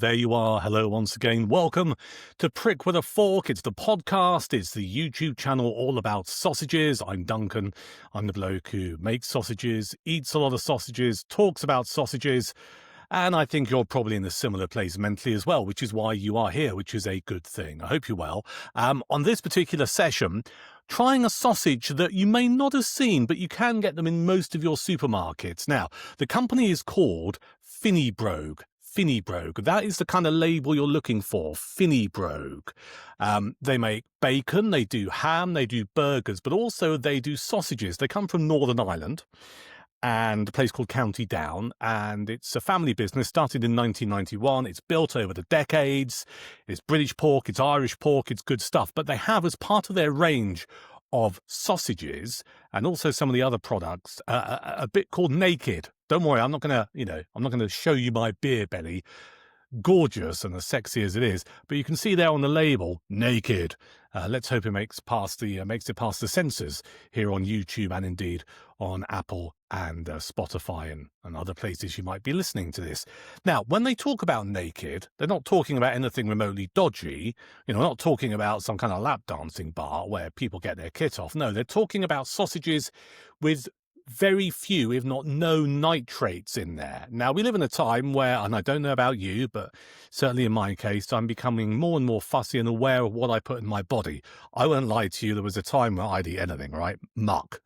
There you are. Hello once again. Welcome to Prick with a Fork. It's the podcast. It's the YouTube channel all about sausages. I'm Duncan. I'm the bloke who makes sausages, eats a lot of sausages, talks about sausages. And I think you're probably in a similar place mentally as well, which is why you are here, which is a good thing. I hope you're well. On this particular session, trying a sausage that you may not have seen, but you can get them in most of your supermarkets. Now, the company is called FINNEBROGUE. FINNEBROGUE. That is the kind of label you're looking for. FINNEBROGUE. They make bacon, they do ham, they do burgers, but also they do sausages. They come from Northern Ireland and a place called County Down, and it's a family business, started in 1991. It's built over the decades. It's British pork, it's Irish pork, it's good stuff. But they have, as part of their range of sausages and also some of the other products, a bit called Naked. Don't worry, I'm not going to show you my beer belly, gorgeous and as sexy as it is, but you can see there on the label, Naked. Let's hope it makes it past the censors here on YouTube and indeed on Apple and Spotify and other places you might be listening to this. Now, when they talk about Naked, they're not talking about anything remotely dodgy. Not talking about some kind of lap dancing bar where people get their kit off. No, they're talking about sausages with very few, if not no, nitrates in there. Now, we live in a time where, and I don't know about you, but certainly in my case, I'm becoming more and more fussy and aware of what I put in my body. I won't lie to you, there was a time where I'd eat anything, right? Muck.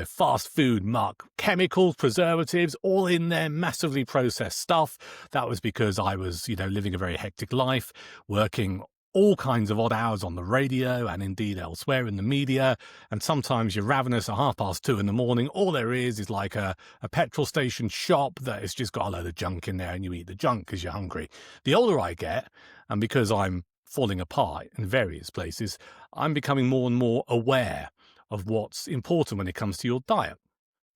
Fast food muck, chemicals, preservatives, all in there, massively processed stuff. That was because I was, living a very hectic life, working all kinds of odd hours on the radio and indeed elsewhere in the media. And sometimes you're ravenous at 2:30 in the morning. All there is like a petrol station shop that has just got a load of junk in there and you eat the junk because you're hungry. The older I get, and because I'm falling apart in various places, I'm becoming more and more aware of what's important when it comes to your diet.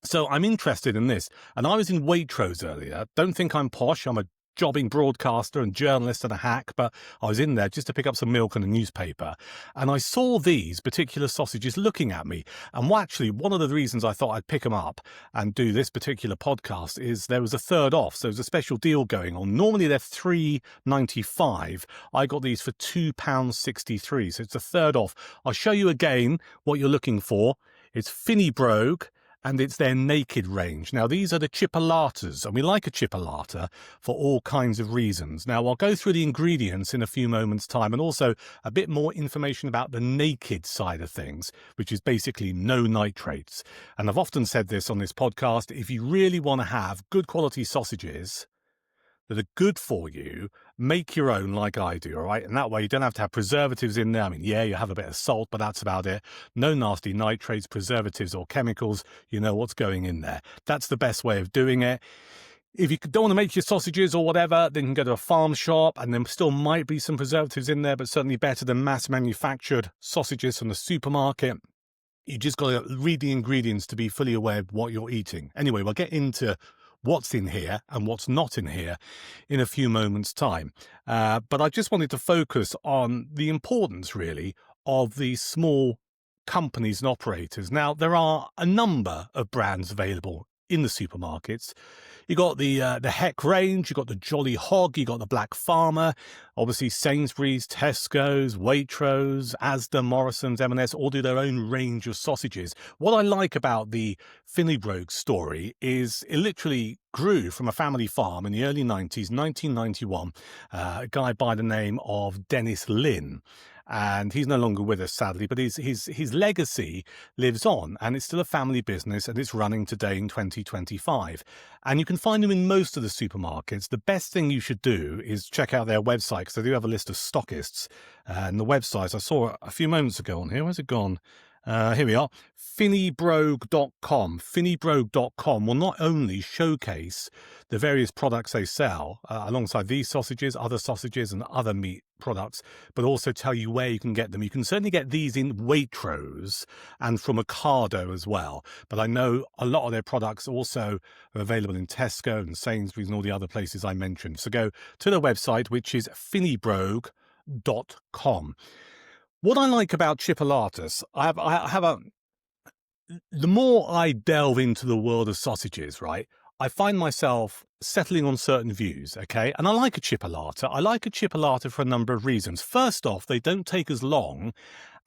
So I'm interested in this. And I was in Waitrose earlier. Don't think I'm posh. I'm a jobbing broadcaster and journalist and a hack, but I was in there just to pick up some milk and a newspaper, and I saw these particular sausages looking at me. And actually, one of the reasons I thought I'd pick them up and do this particular podcast is there was a third off, so there's a special deal going on. Normally they're £3.95. I got these for £2.63, so it's a third off. I'll show you again what you're looking for. It's FINNEBROGUE, and it's their Naked range. Now, these are the chipolatas, and we like a chipolata for all kinds of reasons. Now, I'll go through the ingredients in a few moments' time, and also a bit more information about the Naked side of things, which is basically no nitrates. And I've often said this on this podcast, if you really want to have good quality sausages that are good for you, make your own like I do, all right? And that way you don't have to have preservatives in there. I mean, yeah, you have a bit of salt, but that's about it. No nasty nitrates, preservatives or chemicals. You know what's going in there. That's the best way of doing it. If you don't want to make your sausages or whatever, then you can go to a farm shop, and there still might be some preservatives in there, but certainly better than mass manufactured sausages from the supermarket. You just got to read the ingredients to be fully aware of what you're eating. Anyway, we'll get into what's in here and what's not in here in a few moments' time. But I just wanted to focus on the importance, really, of these small companies and operators. Now, there are a number of brands available in the supermarkets. You got the Heck range, you got the Jolly Hog, you got the Black Farmer, obviously Sainsbury's, Tesco's, Waitrose, Asda, Morrison's, M&S all do their own range of sausages. What I like about the FINNEBROGUE story is it literally grew from a family farm in the early 90s, 1991, a guy by the name of Dennis Lynn. And he's no longer with us, sadly, but his legacy lives on, and it's still a family business, and it's running today in 2025. And you can find them in most of the supermarkets. The best thing you should do is check out their website, because they do have a list of stockists. And the website, I saw a few moments ago on here. Where's it gone? Here we are, FINNEBROGUE.com. FINNEBROGUE.com will not only showcase the various products they sell alongside these sausages, other sausages and other meat products, but also tell you where you can get them. You can certainly get these in Waitrose and from Ocado as well. But I know a lot of their products also are available in Tesco and Sainsbury's and all the other places I mentioned. So go to the website, which is FINNEBROGUE.com. What I like about chipolatas, the more I delve into the world of sausages, right, I find myself settling on certain views, okay? And I like a chipolata. I like a chipolata for a number of reasons. First off, they don't take as long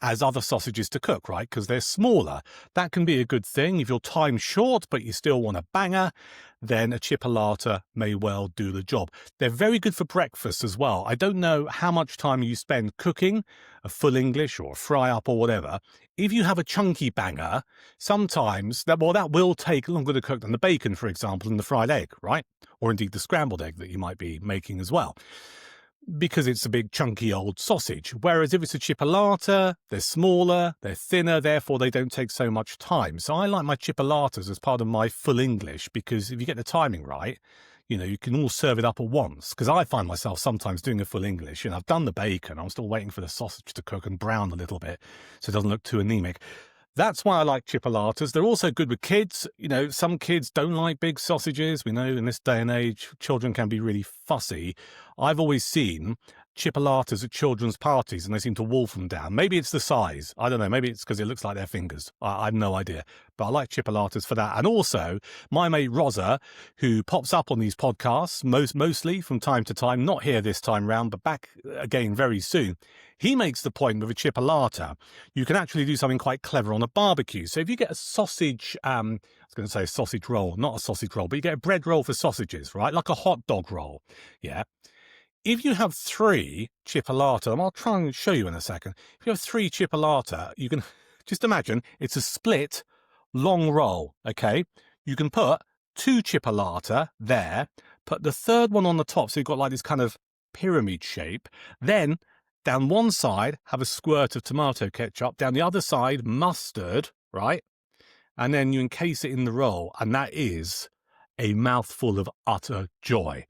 as other sausages to cook, right? Because they're smaller. That can be a good thing. If your time's short, but you still want a banger, then a chipolata may well do the job. They're very good for breakfast as well. I don't know how much time you spend cooking a full English or a fry up or whatever. If you have a chunky banger, sometimes that will take longer to cook than the bacon, for example, and the fried egg, right? Or indeed the scrambled egg that you might be making as well, because it's a big chunky old sausage. Whereas if it's a chipolata, they're smaller, they're thinner, therefore they don't take so much time. So I like my chipolatas as part of my full English, because if you get the timing right, you know, you can all serve it up at once. Because I find myself sometimes doing a full English, and I've done the bacon, I'm still waiting for the sausage to cook and brown a little bit so it doesn't look too anemic. That's why I like chipolatas. They're also good with kids. You know, some kids don't like big sausages. We know in this day and age, children can be really fussy. I've always seen chipolatas at children's parties and they seem to wolf them down. Maybe it's the size. I don't know. Maybe it's because it looks like their fingers. I have no idea. But I like chipolatas for that. And also, my mate Rosa, who pops up on these podcasts mostly from time to time, not here this time round, but back again very soon, he makes the point with a chipolata, you can actually do something quite clever on a barbecue. So if you get a sausage, I was going to say a sausage roll, not a sausage roll, but you get a bread roll for sausages, right? Like a hot dog roll. Yeah. If you have 3 chipolata, and I'll try and show you in a second. If you have 3 chipolata, you can just imagine it's a split long roll. Okay. You can put 2 chipolata there, put the third one on the top. So you've got like this kind of pyramid shape. Then down one side, have a squirt of tomato ketchup. Down the other side, mustard, right? And then you encase it in the roll. And that is a mouthful of utter joy.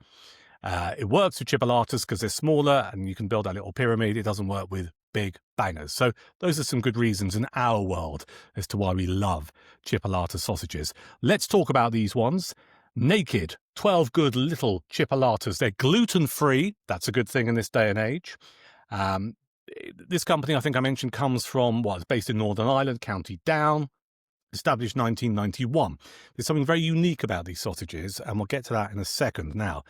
It works with chipolatas because they're smaller and you can build that little pyramid. It doesn't work with big bangers. So those are some good reasons in our world as to why we love chipolata sausages. Let's talk about these ones. Naked, 12 good little chipolatas. They're gluten-free. That's a good thing in this day and age. This company, I think I mentioned, comes from, it's based in Northern Ireland, County Down, established 1991. There's something very unique about these sausages, and we'll get to that in a second. Now,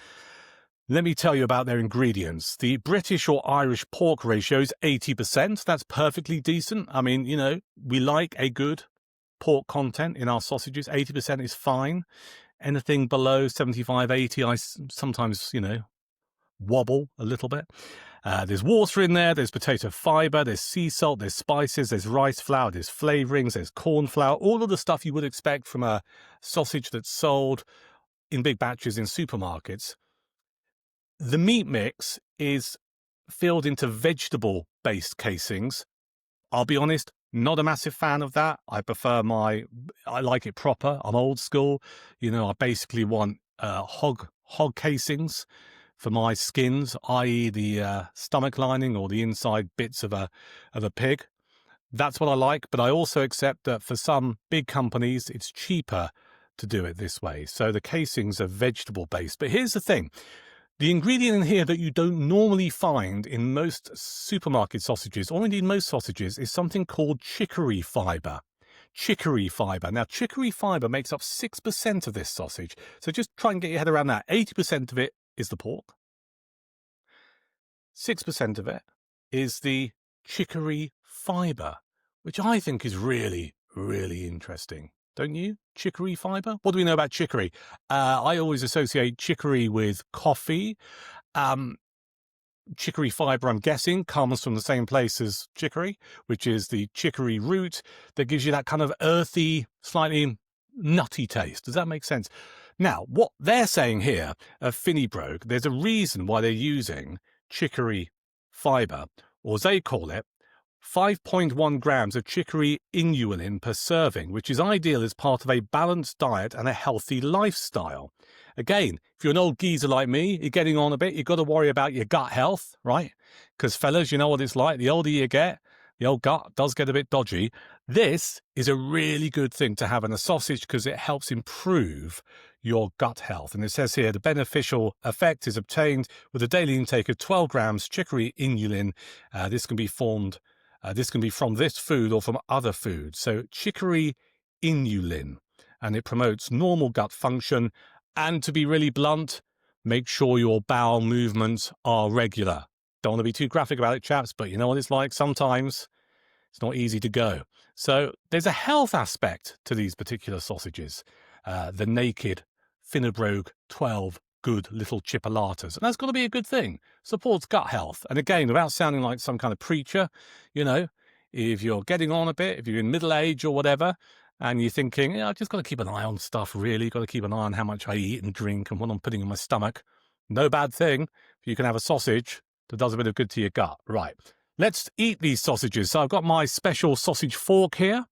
let me tell you about their ingredients. The British or Irish pork ratio is 80%. That's perfectly decent. I mean, you know, we like a good pork content in our sausages. 80% is fine. Anything below 75, 80, I sometimes, you know, wobble a little bit. There's water in there, there's potato fibre, there's sea salt, there's spices, there's rice flour, there's flavourings, there's corn flour, all of the stuff you would expect from a sausage that's sold in big batches in supermarkets. The meat mix is filled into vegetable-based casings. I'll be honest, not a massive fan of that. I like it proper. I'm old school. You know, I basically want hog casings for my skins, i.e. the stomach lining or the inside bits of a pig. That's what I like, but I also accept that for some big companies, it's cheaper to do it this way. So the casings are vegetable-based. But here's the thing. The ingredient in here that you don't normally find in most supermarket sausages, or indeed most sausages, is something called chicory fibre. Chicory fibre. Now, chicory fibre makes up 6% of this sausage. So just try and get your head around that. 80% of it is the pork. 6% of it is the chicory fibre, which I think is really, really interesting. Don't you? Chicory fibre? What do we know about chicory? I always associate chicory with coffee. Chicory fibre, I'm guessing, comes from the same place as chicory, which is the chicory root that gives you that kind of earthy, slightly nutty taste. Does that make sense? Now, what they're saying here at FINNEBROGUE, there's a reason why they're using chicory fibre, or as they call it, 5.1 grams of chicory inulin per serving, which is ideal as part of a balanced diet and a healthy lifestyle. Again, if you're an old geezer like me, you're getting on a bit, you've got to worry about your gut health, right? Because fellas, you know what it's like. The older you get, the old gut does get a bit dodgy. This is a really good thing to have in a sausage because it helps improve your gut health. And it says here, the beneficial effect is obtained with a daily intake of 12 grams chicory inulin. This can be from this food or from other foods. So chicory inulin, and it promotes normal gut function, And to be really blunt, make sure your bowel movements are regular. Don't want to be too graphic about it, chaps, but you know what it's like sometimes. It's not easy to go. So there's a health aspect to these particular sausages. The naked FINNEBROGUE 12 Good Little Chipolatas. And that's got to be a good thing. Supports gut health. And again, without sounding like some kind of preacher, you know, if you're getting on a bit, if you're in middle age or whatever, and you're thinking, yeah, I've just got to keep an eye on stuff, really. Got to keep an eye on how much I eat and drink and what I'm putting in my stomach. No bad thing if you can have a sausage that does a bit of good to your gut. Right. Let's eat these sausages. So I've got my special sausage fork here.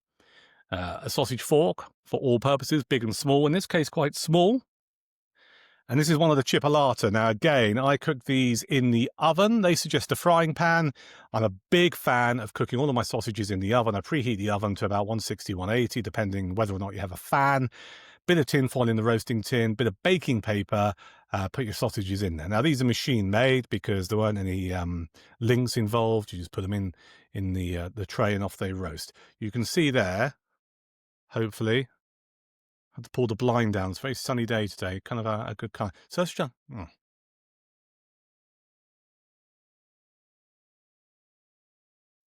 A sausage fork for all purposes, big and small. In this case, quite small. And this is one of the chipolata. Now, again, I cook these in the oven. They suggest a frying pan. I'm a big fan of cooking all of my sausages in the oven. I preheat the oven to about 160, 180, depending whether or not you have a fan. Bit of tin foil in the roasting tin, bit of baking paper, put your sausages in there. Now, these are machine made because there weren't any links involved. You just put them in the tray and off they roast. You can see there, hopefully. I had to pull the blind down. It's a very sunny day today. Kind of a good colour. So let's just...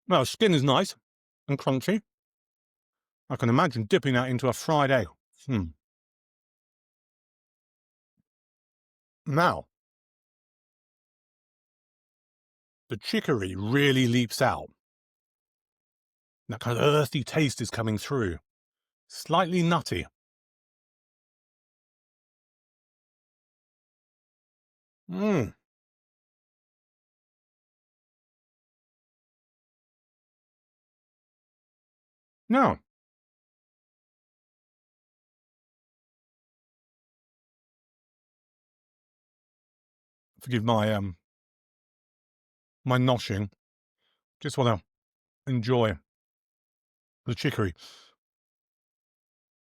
Well, skin is nice and crunchy. I can imagine dipping that into a fried egg. Now, the chicory really leaps out. That kind of earthy taste is coming through. Slightly nutty. Now, forgive my my noshing. Just want to enjoy the chicory.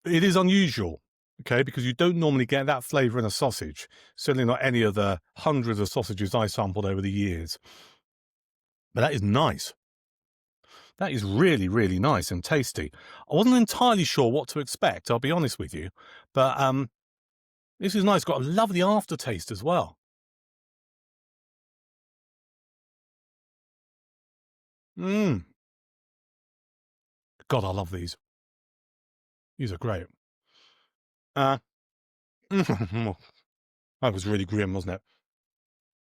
It is unusual, okay, because you don't normally get that flavour in a sausage. Certainly not any of the hundreds of sausages I sampled over the years. But that is nice. That is really, really nice and tasty. I wasn't entirely sure what to expect, I'll be honest with you. But this is nice. Got a lovely aftertaste as well. God, I love these. These are great. That was really grim, wasn't it?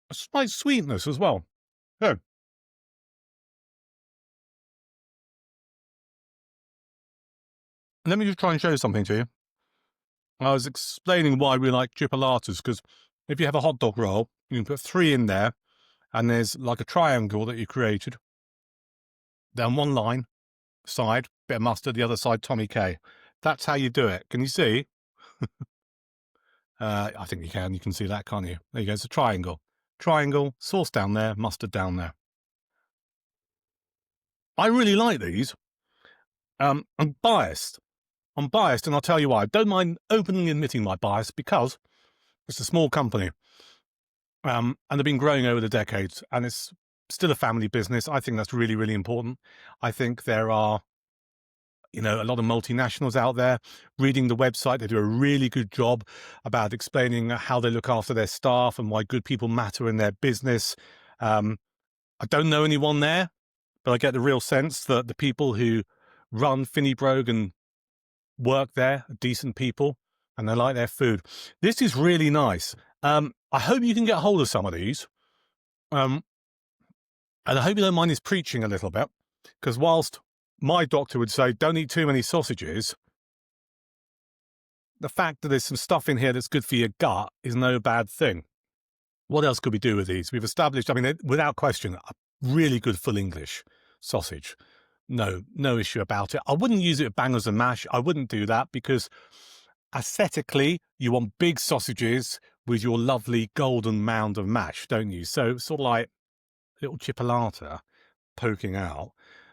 A slight sweetness as well. Oh. Let me just try and show something to you. I was explaining why we like chipolatas, because if you have a hot dog roll, you can put 3 in there, and there's like a triangle that you created. Down one line, side, bit of mustard, the other side, Tommy K. That's how you do it. Can you see? I think you can. You can see that, can't you? There you go. It's a triangle. Triangle, sauce down there, mustard down there. I really like these. I'm biased. I'm biased, and I'll tell you why. I don't mind openly admitting my bias because it's a small company. And they've been growing over the decades, and it's still a family business. I think that's really, really important. I think there are, you know, a lot of multinationals out there. Reading the website, they do a really good job about explaining how they look after their staff and why good people matter in their business. I don't know anyone there, but I get the real sense that the people who run FINNEBROGUE and work there are decent people, and they like their food. This is really nice. I hope you can get hold of some of these. And I hope you don't mind his preaching a little bit, because whilst my doctor would say, don't eat too many sausages, the fact that there's some stuff in here that's good for your gut is no bad thing. What else could we do with these? We've established, I mean, without question, a really good full English sausage. No issue about it. I wouldn't use it with bangers and mash. I wouldn't do that because aesthetically, you want big sausages with your lovely golden mound of mash, don't you? So sort of like little chipolata poking out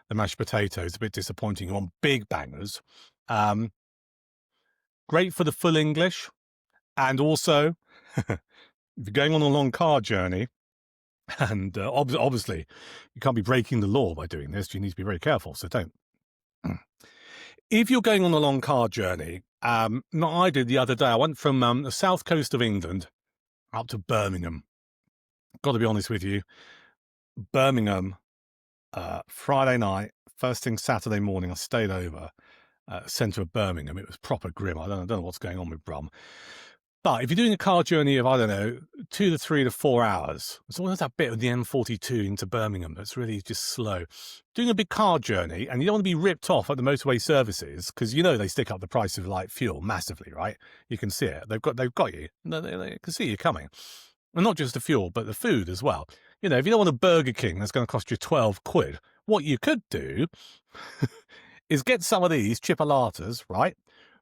the mashed potatoes, a bit disappointing. You want big bangers. Great for the full English. And also, if you're going on a long car journey, and obviously you can't be breaking the law by doing this, you need to be very careful, so don't. If you're going on a long car journey, not I did the other day. I went from the south coast of England up to Birmingham. Got to be honest with you, Birmingham, Friday night, first thing Saturday morning, I stayed over centre of Birmingham. It was proper grim. I don't know what's going on with Brum. But if you're doing a car journey of, I don't know, 2 to 3 to 4 hours, there's always that bit of the M42 into Birmingham that's really just slow. Doing a big car journey, and you don't want to be ripped off at the motorway services, because you know they stick up the price of like fuel massively, right? You can see it. They've got you. They can see you coming. And not just the fuel, but the food as well. You know, if you don't want a Burger King that's going to cost you 12 quid, what you could do is get some of these chipolatas, right?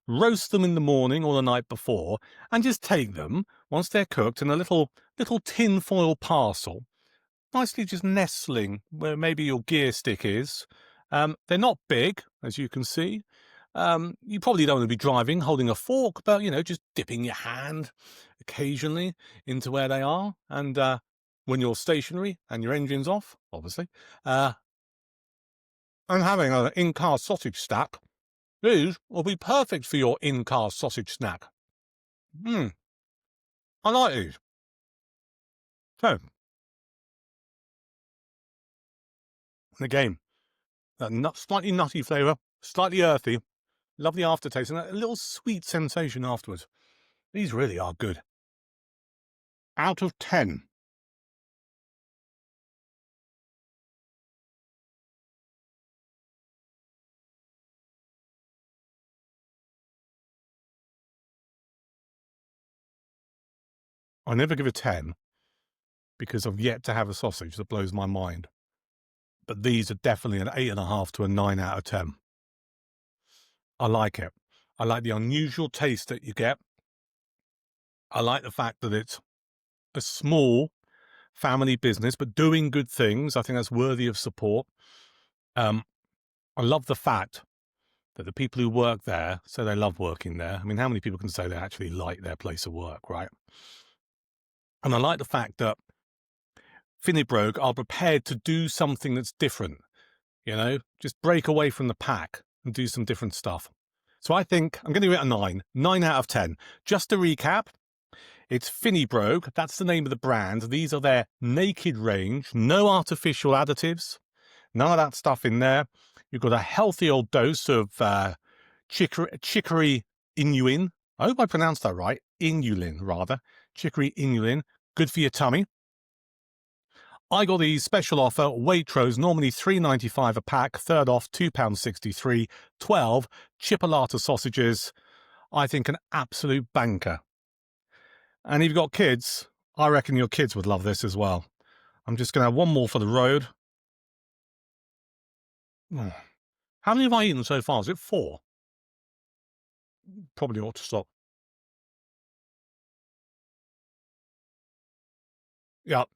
Roast them in the morning or the night before, and just take them, once they're cooked, in a little tin foil parcel, nicely just nestling where maybe your gear stick is. They're not big, as you can see. You probably don't want to be driving, holding a fork, but, you know, just dipping your hand occasionally into where they are. And when you're stationary and your engine's off, obviously, and having an in-car sausage stack, these will be perfect for your in-car sausage snack. I like these. So, again, that slightly nutty flavour, slightly earthy, lovely aftertaste, and a little sweet sensation afterwards. These really are good. Out of 10. I never give a 10 because I've yet to have a sausage that blows my mind. But these are definitely an 8.5 to a 9 out of 10. I like it. I like the unusual taste that you get. I like the fact that it's a small family business, but doing good things. I think that's worthy of support. I love the fact that the people who work there say they love working there. I mean, how many people can say they actually like their place of work, right? And I like the fact that FINNEBROGUE are prepared to do something that's different, you know, just break away from the pack and do some different stuff. So I think I'm going to give it a 9 out of 10. Just to recap, it's FINNEBROGUE. That's the name of the brand. These are their naked range. No artificial additives. None of that stuff in there. You've got a healthy old dose of chicory inulin. I hope I pronounced that right. Inulin, rather. Chicory inulin. Good for your tummy. I got the special offer, Waitrose, normally $3.95 a pack, third off £2.63, 12 chipolata sausages. I think an absolute banker. And if you've got kids, I reckon your kids would love this as well. I'm just going to have one more for the road. How many have I eaten so far? Is it 4? Probably ought to stop. Yep.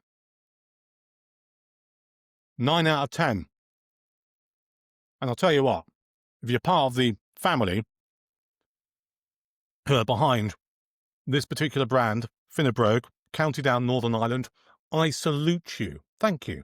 9 out of 10. And I'll tell you what, if you're part of the family who are behind this particular brand, FINNEBROGUE, County Down, Northern Ireland, I salute you. Thank you.